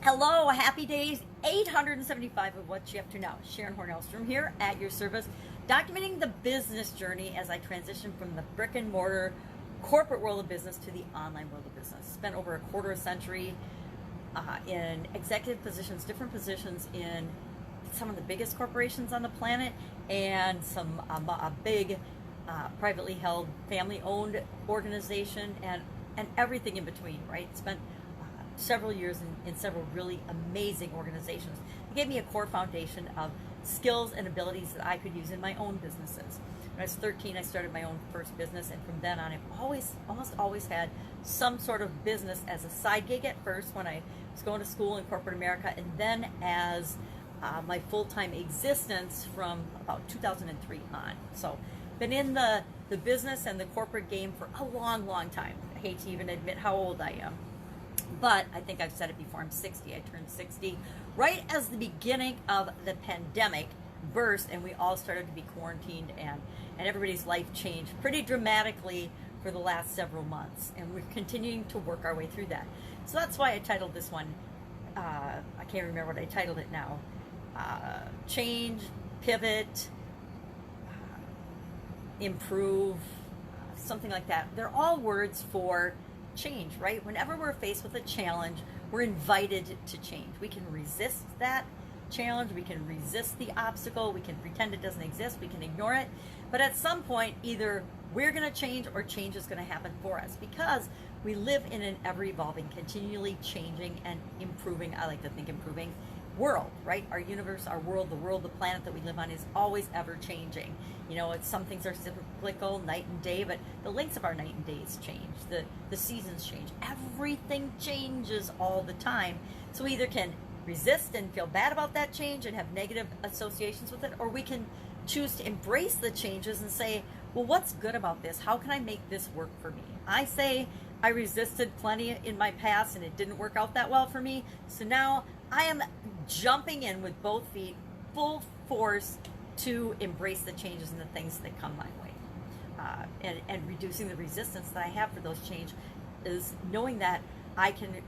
Hello, happy days 875 of What You Up To Now. Sharon Horne-Ellstrom here at your service, documenting the business journey as I transition from the brick and mortar corporate world of business to the online world of business. Spent over a quarter of a century in executive positions, different positions in some of the biggest corporations on the planet and some a big privately held family-owned organization and everything in between, right? Spent several years in several really amazing organizations. It gave me a core foundation of skills and abilities that I could use in my own businesses. When I was 13, I started my own first business, and from then on, I've almost always had some sort of business as a side gig at first when I was going to school in corporate America, and then as my full-time existence from about 2003 on. So, been in the business and the corporate game for a long, long time. I hate to even admit how old I am. But I think I've said it before, I'm 60. I turned 60 right as the beginning of the pandemic burst, and we all started to be quarantined, and everybody's life changed pretty dramatically for the last several months, and we're continuing to work our way through that. So that's why I titled this one, I can't remember what I titled it now, Change, Pivot, Improve, something like that. They're all words for change, right? Whenever we're faced with a challenge, we're invited to change. We can resist that challenge, we can resist the obstacle, we can pretend it doesn't exist, we can ignore it, but at some point either we're going to change or change is going to happen for us, because we live in an ever-evolving, continually changing and improving, I like to think improving, world, right? Our universe, our world, the planet that we live on is always ever changing. You know, some things are cyclical, night and day, but the lengths of our night and days change. The seasons change. Everything changes all the time. So we either can resist and feel bad about that change and have negative associations with it, or we can choose to embrace the changes and say, well, what's good about this? How can I make this work for me? I say I resisted plenty in my past and it didn't work out that well for me. So now I am jumping in with both feet, full force, to embrace the changes and the things that come my way. And reducing the resistance that I have for those changes is knowing that I can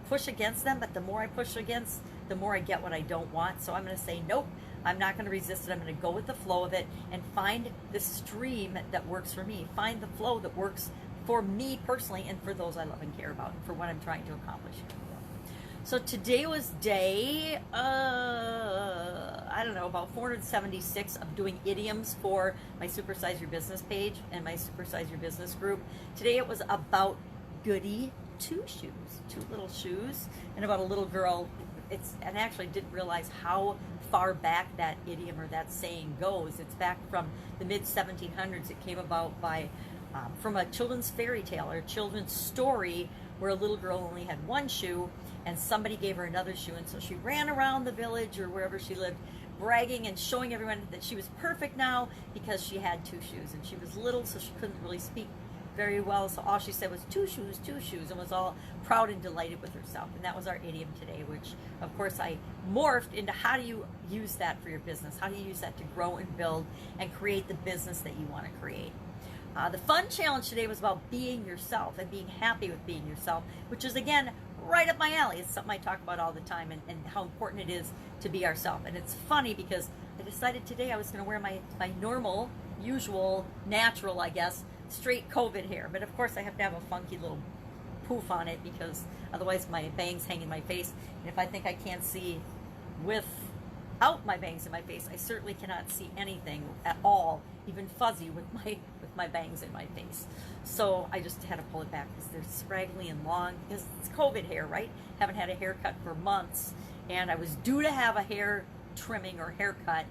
push against them, but the more I push against, the more I get what I don't want. So I'm going to say, nope, I'm not going to resist it. I'm going to go with the flow of it and find the stream that works for me. Find the flow that works for me personally and for those I love and care about and for what I'm trying to accomplish. So today was day, I don't know, about 476 of doing idioms for my Supersize Your Business page and my Supersize Your Business group. Today it was about goody two little shoes, and about a little girl. And I actually didn't realize how far back that idiom or that saying goes. It's back from the mid-1700s. It came about by from a children's fairy tale or a children's story where a little girl only had one shoe and somebody gave her another shoe, and so she ran around the village or wherever she lived bragging and showing everyone that she was perfect now because she had two shoes, and she was little so she couldn't really speak very well, so all she said was two shoes, and was all proud and delighted with herself. And that was our idiom today, which of course I morphed into how do you use that for your business, how do you use that to grow and build and create the business that you want to create. The fun challenge today was about being yourself and being happy with being yourself, which is, again, right up my alley. It's something I talk about all the time, and how important it is to be ourselves. And it's funny because I decided today I was going to wear my normal, usual, natural, I guess, straight COVID hair. But of course I have to have a funky little poof on it because otherwise my bangs hang in my face. And if I think I can't see without my bangs in my face, I certainly cannot see anything at all, even fuzzy with my bangs in my face. So I just had to pull it back because they're scraggly and long because it's COVID hair, right? Haven't had a haircut for months, and I was due to have a hair trimming or haircut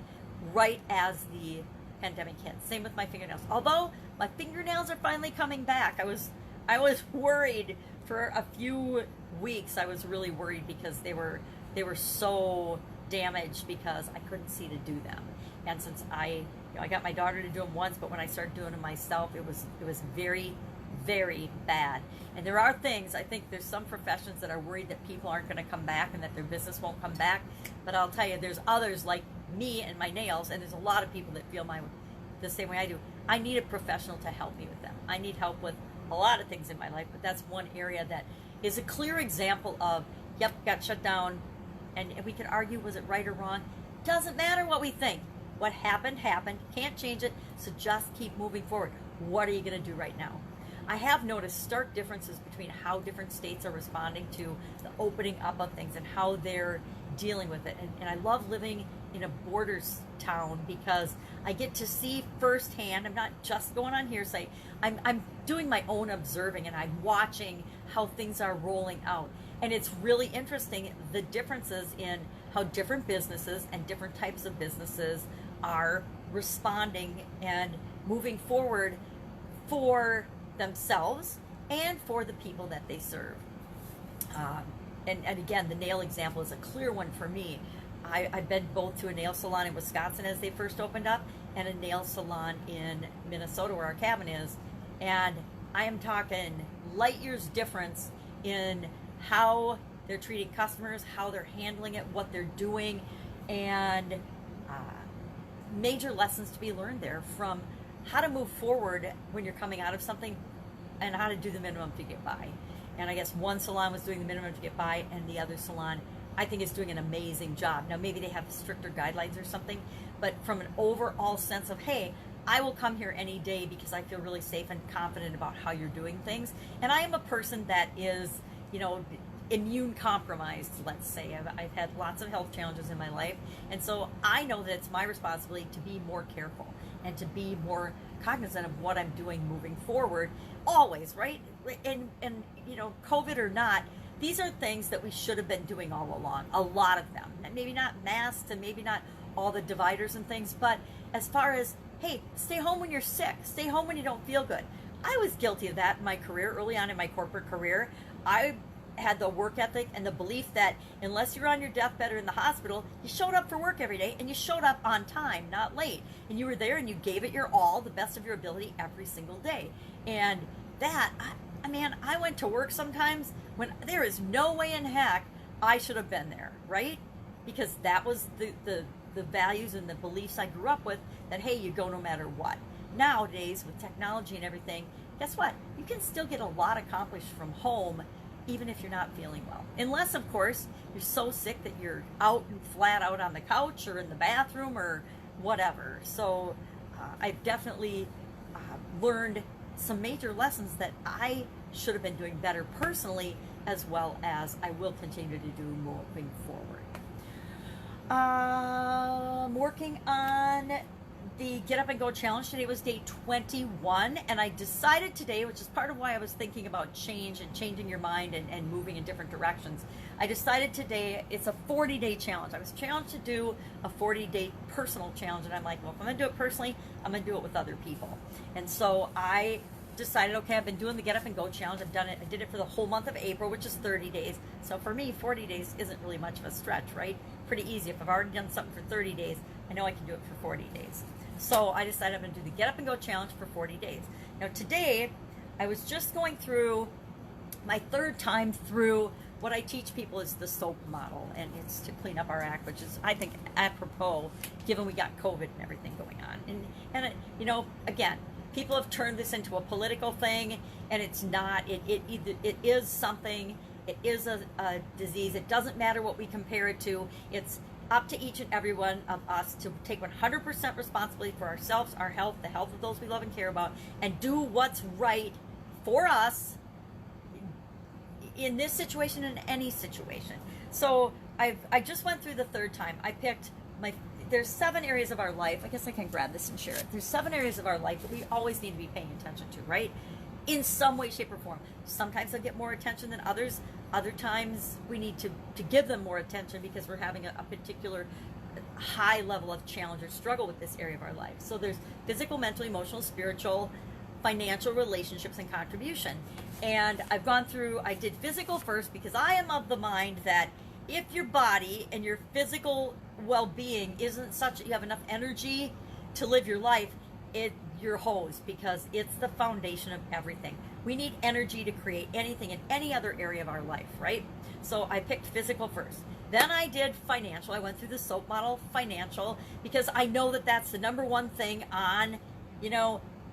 right as the pandemic hit. Same with my fingernails. Although my fingernails are finally coming back. I was worried for a few weeks. I was really worried because they were so damaged because I couldn't see to do them. And since I got my daughter to do them once, but when I started doing them myself, it was very, very bad. And there are things, I think there's some professions that are worried that people aren't going to come back and that their business won't come back. But I'll tell you, there's others like me and my nails, and there's a lot of people that feel the same way I do. I need a professional to help me with them. I need help with a lot of things in my life, but that's one area that is a clear example of yep, got shut down. And we could argue, was it right or wrong? Doesn't matter what we think. What happened, happened. Can't change it, so just keep moving forward. What are you going to do right now? I have noticed stark differences between how different states are responding to the opening up of things and how they're dealing with it. And I love living in a borders town because I get to see firsthand. I'm not just going on hearsay. I'm doing my own observing, and I'm watching how things are rolling out. And it's really interesting, the differences in how different businesses and different types of businesses are responding and moving forward for themselves and for the people that they serve. And again, the nail example is a clear one for me. I've been both to a nail salon in Wisconsin as they first opened up and a nail salon in Minnesota where our cabin is. And I am talking light years difference in how they're treating customers, how they're handling it, what they're doing, and major lessons to be learned there from how to move forward when you're coming out of something and how to do the minimum to get by. And I guess one salon was doing the minimum to get by, and the other salon, I think, is doing an amazing job. Now, maybe they have stricter guidelines or something, but from an overall sense of, hey, I will come here any day because I feel really safe and confident about how you're doing things. And I am a person that is, immune compromised, let's say. I've had lots of health challenges in my life, and so I know that it's my responsibility to be more careful and to be more cognizant of what I'm doing moving forward, always, right? And COVID or not, these are things that we should have been doing all along, a lot of them. And maybe not masks and maybe not all the dividers and things, but as far as, hey, stay home when you're sick, stay home when you don't feel good. I was guilty of that in my career, early on in my corporate career. I had the work ethic and the belief that unless you're on your deathbed or in the hospital, you showed up for work every day and you showed up on time, not late. And you were there and you gave it your all, the best of your ability every single day. And that, I went to work sometimes when there is no way in heck I should have been there, right? Because that was the values and the beliefs I grew up with, that, hey, you go no matter what. Nowadays, with technology and everything, guess what? You can still get a lot accomplished from home even if you're not feeling well. Unless, of course, you're so sick that you're out and flat out on the couch or in the bathroom or whatever. So I've definitely learned some major lessons that I should have been doing better personally, as well as I will continue to do moving forward. I'm working on the Get Up and Go Challenge. Today was day 21, and I decided today, which is part of why I was thinking about change and changing your mind and moving in different directions. I decided today it's a 40-day challenge. I was challenged to do a 40-day personal challenge, and I'm like, well, if I'm going to do it personally, I'm going to do it with other people. And so I decided, okay, I've been doing the Get Up and Go Challenge. I've done it. I did it for the whole month of April, which is 30 days. So for me, 40 days isn't really much of a stretch, right? Pretty easy. If I've already done something for 30 days, I know I can do it for 40 days. So I decided I'm going to do the Get Up and Go Challenge for 40 days. Now today, I was just going through my third time through what I teach people is the SOAP model, and it's to clean up our act, which is, I think, apropos, given we got COVID and everything going on. And again, people have turned this into a political thing, and it's not. It is something. It is a disease. It doesn't matter what we compare it to. It's up to each and every one of us to take 100% responsibility for ourselves, our health, the health of those we love and care about, and do what's right for us in this situation and any situation. So I just went through the third time. I picked there's 7 areas of our life. I guess I can grab this and share it. There's 7 areas of our life that we always need to be paying attention to, right? In some way, shape, or form. Sometimes they'll get more attention than others. Other times we need to give them more attention because we're having a particular high level of challenge or struggle with this area of our life. So there's physical, mental, emotional, spiritual, financial, relationships, and contribution. And I've gone through, I did physical first because I am of the mind that if your body and your physical well-being isn't such that you have enough energy to live your life, you're hosed, because it's the foundation of everything. We need energy to create anything in any other area of our life, right? So I picked physical first. Then I did financial. I went through the SOAP model, financial, because I know that that's the number one thing on,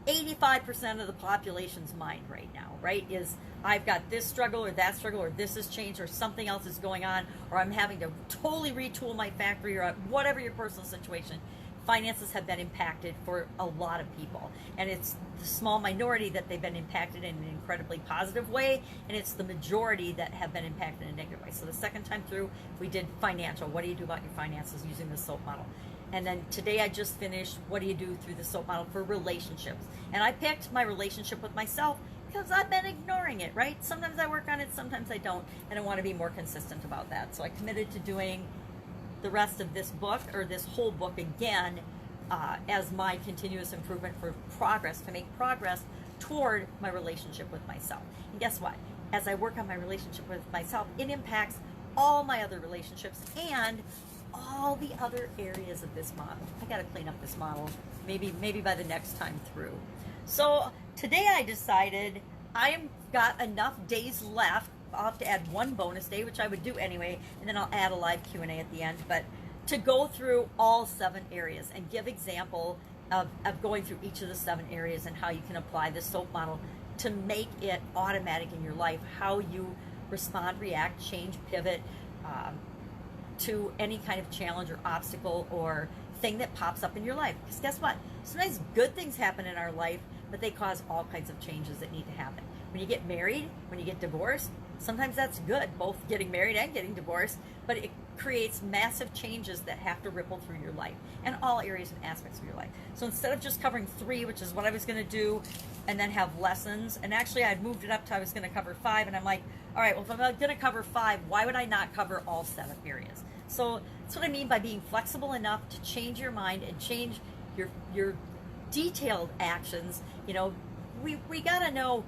85% of the population's mind right now, right, is I've got this struggle or that struggle or this has changed or something else is going on or I'm having to totally retool my factory or whatever your personal situation. Finances have been impacted for a lot of people, and it's the small minority that they've been impacted in an incredibly positive way, and it's the majority that have been impacted in a negative way. So the second time through, we did financial. What do you do about your finances using the SOAP model? And then today I just finished, what do you do through the SOAP model for relationships? And I picked my relationship with myself because I've been ignoring it, right? Sometimes I work on it, sometimes I don't, and I want to be more consistent about that. So I committed to doing the rest of this book, or this whole book again, as my continuous improvement for progress, to make progress toward my relationship with myself. And guess what? As I work on my relationship with myself, it impacts all my other relationships and all the other areas of this model. I got to clean up this model maybe by the next time through. So today I decided I've got enough days left. I'll have to add one bonus day, which I would do anyway, and then I'll add a live Q&A at the end, but to go through all 7 areas and give example of going through each of the 7 areas and how you can apply the SOAP model to make it automatic in your life, how you respond, react, change, pivot to any kind of challenge or obstacle or thing that pops up in your life. Because guess what? Sometimes good things happen in our life, but they cause all kinds of changes that need to happen. When you get married, when you get divorced, sometimes that's good, both getting married and getting divorced, but it creates massive changes that have to ripple through your life and all areas and aspects of your life. So instead of just covering 3, which is what I was going to do, and then have lessons, and actually I'd moved it up to I was going to cover 5, and I'm like, all right, well, if I'm going to cover 5, why would I not cover all 7 areas? So that's what I mean by being flexible enough to change your mind and change your detailed actions. You know, we got to know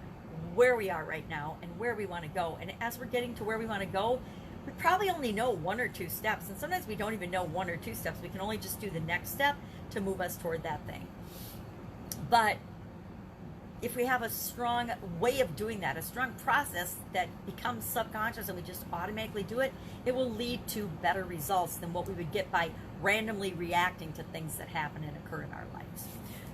where we are right now and where we want to go. And as we're getting to where we want to go, we probably only know 1 or 2 steps. And sometimes we don't even know 1 or 2 steps. We can only just do the next step to move us toward that thing. But if we have a strong way of doing that, a strong process that becomes subconscious and we just automatically do it, it will lead to better results than what we would get by randomly reacting to things that happen and occur in our lives.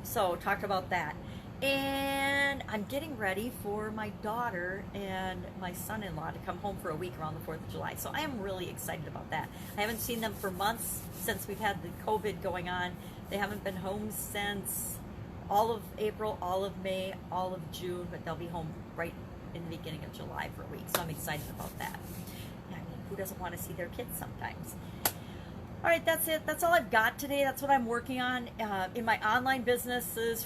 So talk about that. And I'm getting ready for my daughter and my son-in-law to come home for a week around the 4th of July. So I am really excited about that. I haven't seen them for months since we've had the COVID going on. They haven't been home since all of April, all of May, all of June, but they'll be home right in the beginning of July for a week. So I'm excited about that. I mean, who doesn't want to see their kids sometimes? All right, that's it. That's all I've got today. That's what I'm working on in my online businesses.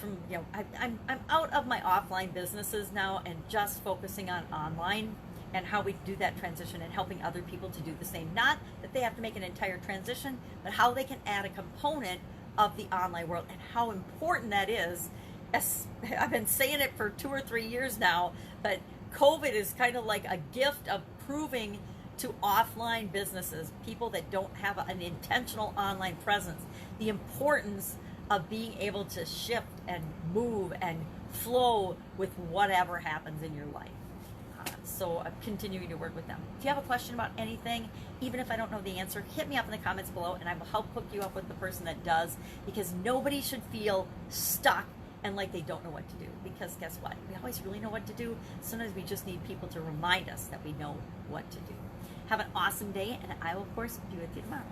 I'm out of my offline businesses now and just focusing on online and how we do that transition and helping other people to do the same. Not that they have to make an entire transition, but how they can add a component of the online world and how important that is. I've been saying it for 2 or 3 years now, but COVID is kind of like a gift of proving to offline businesses, people that don't have an intentional online presence, the importance of being able to shift and move and flow with whatever happens in your life. So I'm continuing to work with them. If you have a question about anything, even if I don't know the answer, hit me up in the comments below and I will help hook you up with the person that does, because nobody should feel stuck and like they don't know what to do. Because guess what? We always really know what to do. Sometimes we just need people to remind us that we know what to do. Have an awesome day, and I will, of course, be with you tomorrow.